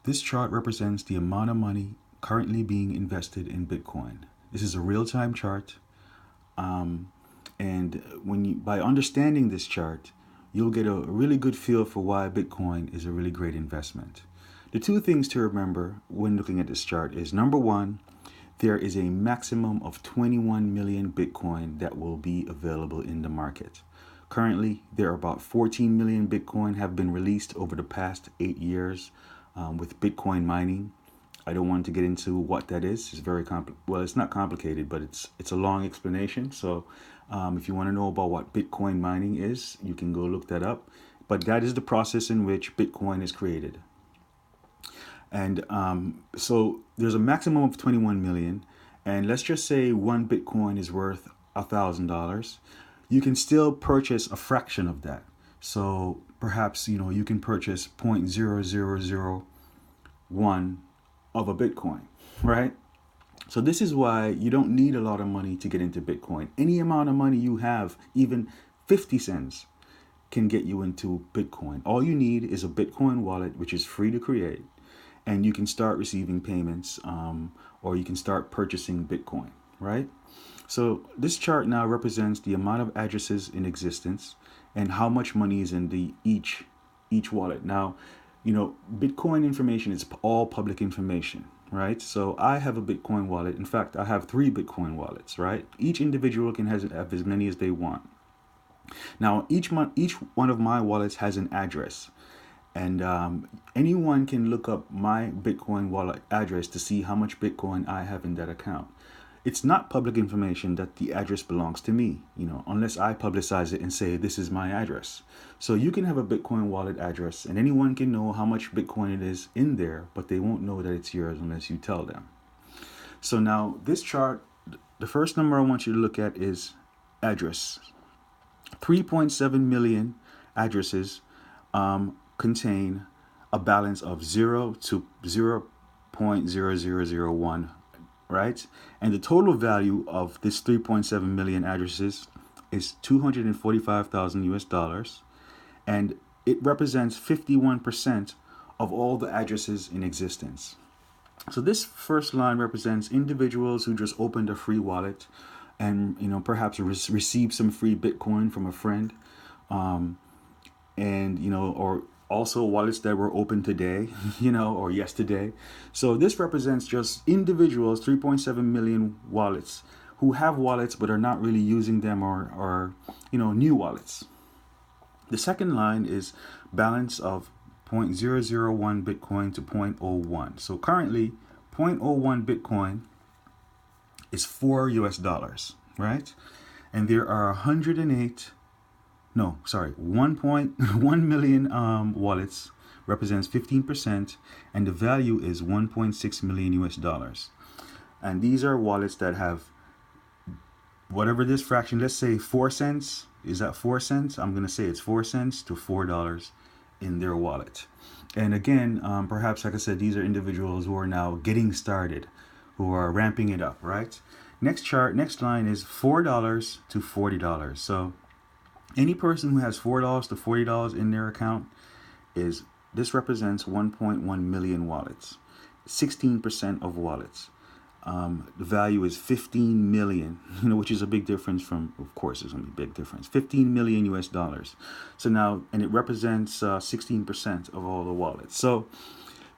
This chart represents the amount of money currently being invested in Bitcoin. This is a real-time chart, and by understanding this chart, you'll get a really good feel for why Bitcoin is a really great investment. The two things to remember when looking at this chart is, number one, there is a maximum of 21 million Bitcoin that will be available in the market. Currently, there are about 14 million Bitcoin have been released over the past 8 years with Bitcoin mining. I don't want to get into what that is. It's very well, it's not complicated, but it's a long explanation. So if you want to know about what Bitcoin mining is, you can go look that up. But that is the process in which Bitcoin is created. And so there's a maximum of 21 million. And let's just say one Bitcoin is worth $1,000. You can still purchase a fraction of that. So perhaps, you can purchase 0.0001 of a Bitcoin, right? So this is why you don't need a lot of money to get into Bitcoin. Any amount of money you have, even 50 cents, can get you into Bitcoin. All you need is a Bitcoin wallet, which is free to create, and you can start receiving payments, or you can start purchasing Bitcoin, right? So this chart now represents the amount of addresses in existence and how much money is in each wallet. Now, Bitcoin information is all public information, right? So I have a Bitcoin wallet. In fact, I have 3 Bitcoin wallets, right? Each individual can have as many as they want. Now, each one of my wallets has an address. And anyone can look up my Bitcoin wallet address to see how much Bitcoin I have in that account. It's not public information that the address belongs to me, unless I publicize it and say this is my address. So you can have a Bitcoin wallet address and anyone can know how much Bitcoin it is in there, but they won't know that it's yours unless you tell them. So now this chart, the first number I want you to look at is address. 3.7 million addresses contain a balance of 0 to 0.0001, right? And the total value of this 3.7 million addresses is 245,000 US dollars, and it represents 51% of all the addresses in existence. So this first line represents individuals who just opened a free wallet and perhaps received some free Bitcoin from a friend, or also wallets that were open today, or yesterday. So this represents just individuals, 3.7 million wallets who have wallets but are not really using them, or new wallets. The second line is balance of 0.001 Bitcoin to 0.01. So currently 0.01 Bitcoin is 4 US dollars, right? And there are 1.1 million wallets, represents 15%, and the value is 1.6 million US dollars. And these are wallets that have whatever this fraction, let's say 4 cents. Is that 4 cents? I'm going to say it's 4 cents to $4 in their wallet. And again, perhaps, like I said, these are individuals who are now getting started, who are ramping it up, right? Next line is $4 to $40. So any person who has $4 to $40 in their account, this represents 1.1 million wallets, 16% of wallets. The value is 15 million, which is a big difference from, of course, there's going to be a big difference, 15 million US dollars. So now, and it represents 16% of all the wallets. So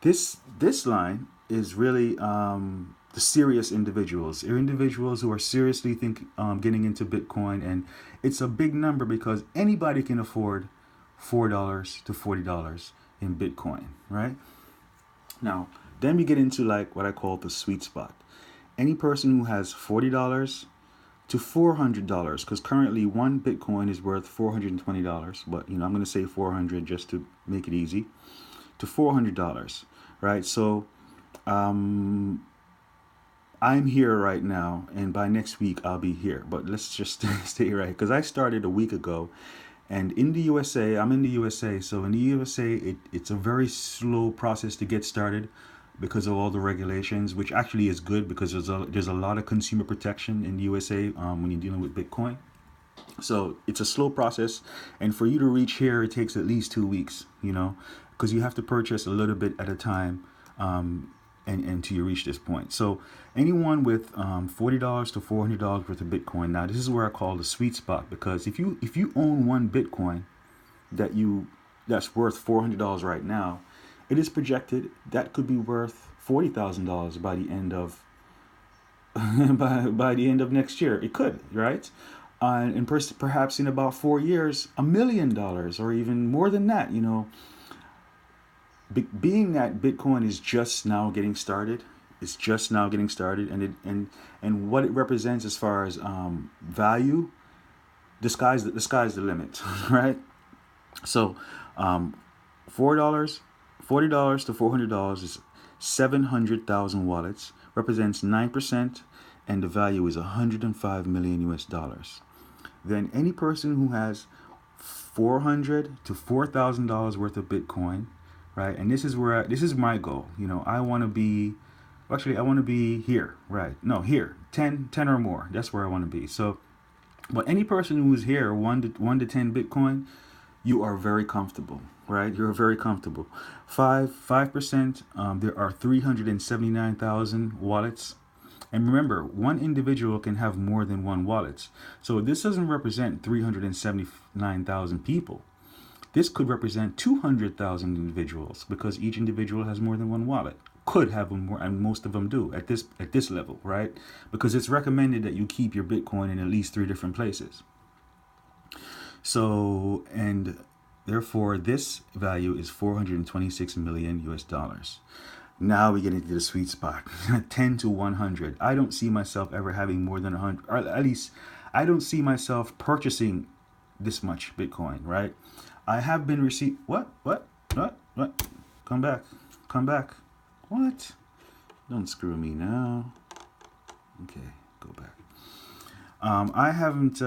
this line is really the serious individuals who are seriously getting into Bitcoin. And it's a big number because anybody can afford $4 to $40 in Bitcoin, right? Now, then we get into like what I call the sweet spot. Any person who has $40 to $400, because currently one Bitcoin is worth $420, but I'm going to say 400 just to make it easy, to $400, right? So I'm here right now, and by next week I'll be here. But let's just stay right, because I started a week ago, and in the USA, I'm in the USA. So in the USA, it's a very slow process to get started because of all the regulations, which actually is good because there's a lot of consumer protection in the USA when you're dealing with Bitcoin. So it's a slow process, and for you to reach here, it takes at least 2 weeks, because you have to purchase a little bit at a time and until you reach this point. So anyone with $40 to $400 worth of Bitcoin. Now this is where I call the sweet spot, because if you own one Bitcoin that's worth $400 right now, it is projected that could be worth $40,000 by the end of by the end of next year. It could, right? And perhaps in about 4 years, $1 million or even more than that. Being that Bitcoin is just now getting started, and what it represents as far as value, the sky's the limit, right? So, $4, $40 to $400 is 700,000 wallets, represents 9%, and the value is 105 million US dollars. Then any person who has $400 to $4,000 worth of Bitcoin, right? And this is my goal. I want to be, actually I want to be here, right? No, here, 10 or more. That's where I want to be. So, but any person who is here, 1 to 10 Bitcoin, you are very comfortable, right? You're very comfortable. 5%. There are 379,000 wallets. And remember, one individual can have more than one wallet. So this doesn't represent 379,000 people. This could represent 200,000 individuals, because each individual has more than one wallet. Could have more, and most of them do at this level, right? Because it's recommended that you keep your Bitcoin in at least 3 different places. So, and therefore this value is 426 million US dollars. Now we get into the sweet spot. 10 to 100. I don't see myself ever having more than 100, or at least I don't see myself purchasing this much Bitcoin, right? I have been received. What? Come back. What? Don't screw me now. Okay, go back. I haven't.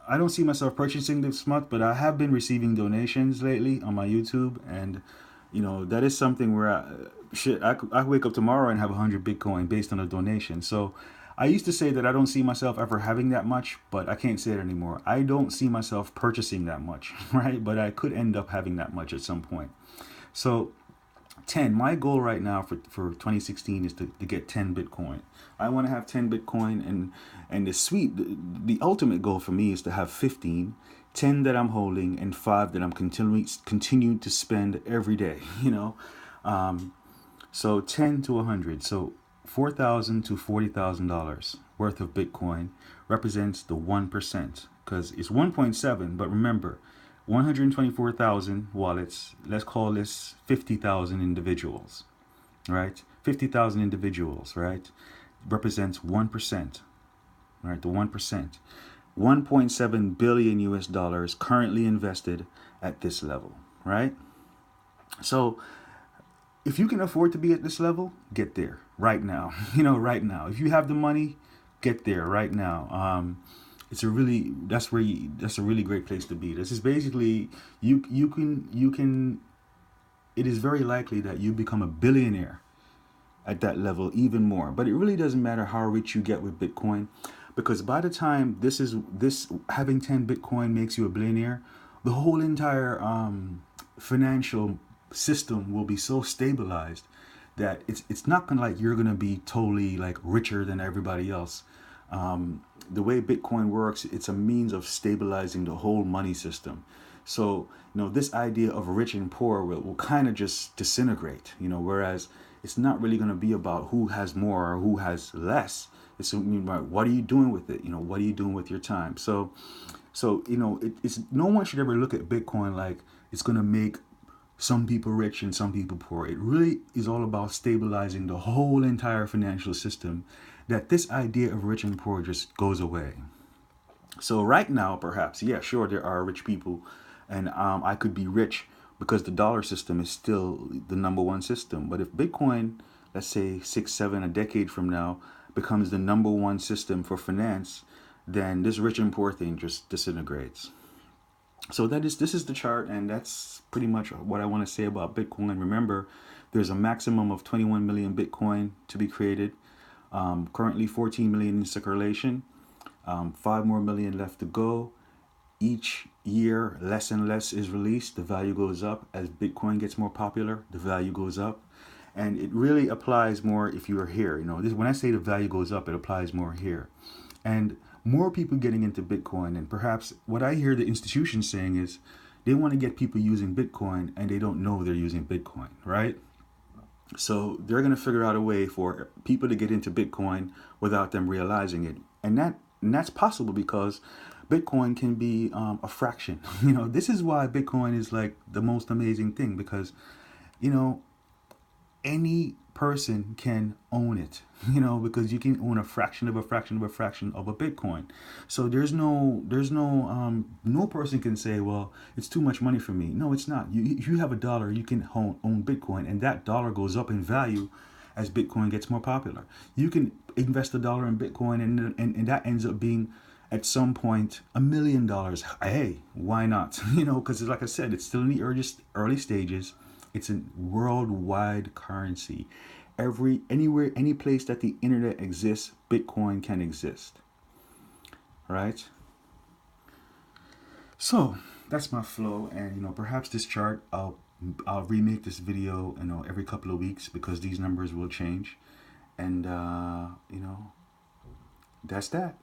I don't see myself purchasing this much, but I have been receiving donations lately on my YouTube, and that is something where I wake up tomorrow and have 100 Bitcoin based on a donation. So I used to say that I don't see myself ever having that much, but I can't say it anymore. I don't see myself purchasing that much, right? But I could end up having that much at some point. So 10, my goal right now for 2016 is to get 10 Bitcoin. I want to have 10 Bitcoin, and the ultimate goal for me is to have 15, 10 that I'm holding, and 5 that I'm continuing to spend every day, So 10 to 100. So $4,000 to $40,000 worth of Bitcoin represents the 1%, because it's 1.7, but remember, 124,000 wallets, let's call this 50,000 individuals, right? 50,000 individuals, right? Represents 1%, right? The 1%. 1.7 billion US dollars currently invested at this level, right? So if you can afford to be at this level, get there right now. Right now. If you have the money, get there right now. That's a really great place to be. This is basically you can. It is very likely that you become a billionaire at that level, even more. But it really doesn't matter how rich you get with Bitcoin, because by the time this having 10 Bitcoin makes you a billionaire, the whole entire financial system will be so stabilized that it's not gonna, like, you're gonna be totally like richer than everybody else. The way Bitcoin works, it's a means of stabilizing the whole money system. So this idea of rich and poor will kind of just disintegrate. Whereas it's not really going to be about who has more or who has less. It's about what are you doing with it. What are you doing with your time. So it's no one should ever look at Bitcoin like it's going to make some people rich and some people poor. It really is all about stabilizing the whole entire financial system, that this idea of rich and poor just goes away. So right now, perhaps, yeah, sure, there are rich people, and I could be rich because the dollar system is still the number one system. But if Bitcoin, let's say 6, 7, a decade from now, becomes the number one system for finance, then this rich and poor thing just disintegrates. So this is the chart, and that's pretty much what I want to say about Bitcoin. Remember, there's a maximum of 21 million Bitcoin to be created. Currently 14 million in circulation. 5 more million left to go. Each year, less and less is released. The value goes up. As Bitcoin gets more popular, the value goes up. And it really applies more if you are here. You know, this, when I say the value goes up, it applies more here. And more people getting into Bitcoin, and perhaps what I hear the institutions saying is they want to get people using Bitcoin and they don't know they're using Bitcoin, right? So they're going to figure out a way for people to get into Bitcoin without them realizing it. And that's possible because Bitcoin can be a fraction. You know, this is why Bitcoin is like the most amazing thing, because, you know, any person can own it, you know, because you can own a fraction of a fraction of a fraction of a Bitcoin. So no person can say, well, it's too much money for me. No, it's not. If you have $1, you can own Bitcoin, and that dollar goes up in value as Bitcoin gets more popular. You can invest $1 in Bitcoin, and that ends up being at some point $1 million. Hey, why not? You know, because like I said, it's still in the early stages. It's a worldwide currency. Anywhere, any place that the internet exists, Bitcoin can exist. Right? So that's my flow, and you know, perhaps this chart, I'll remake this video, you know, every couple of weeks, because these numbers will change, and you know, that's that.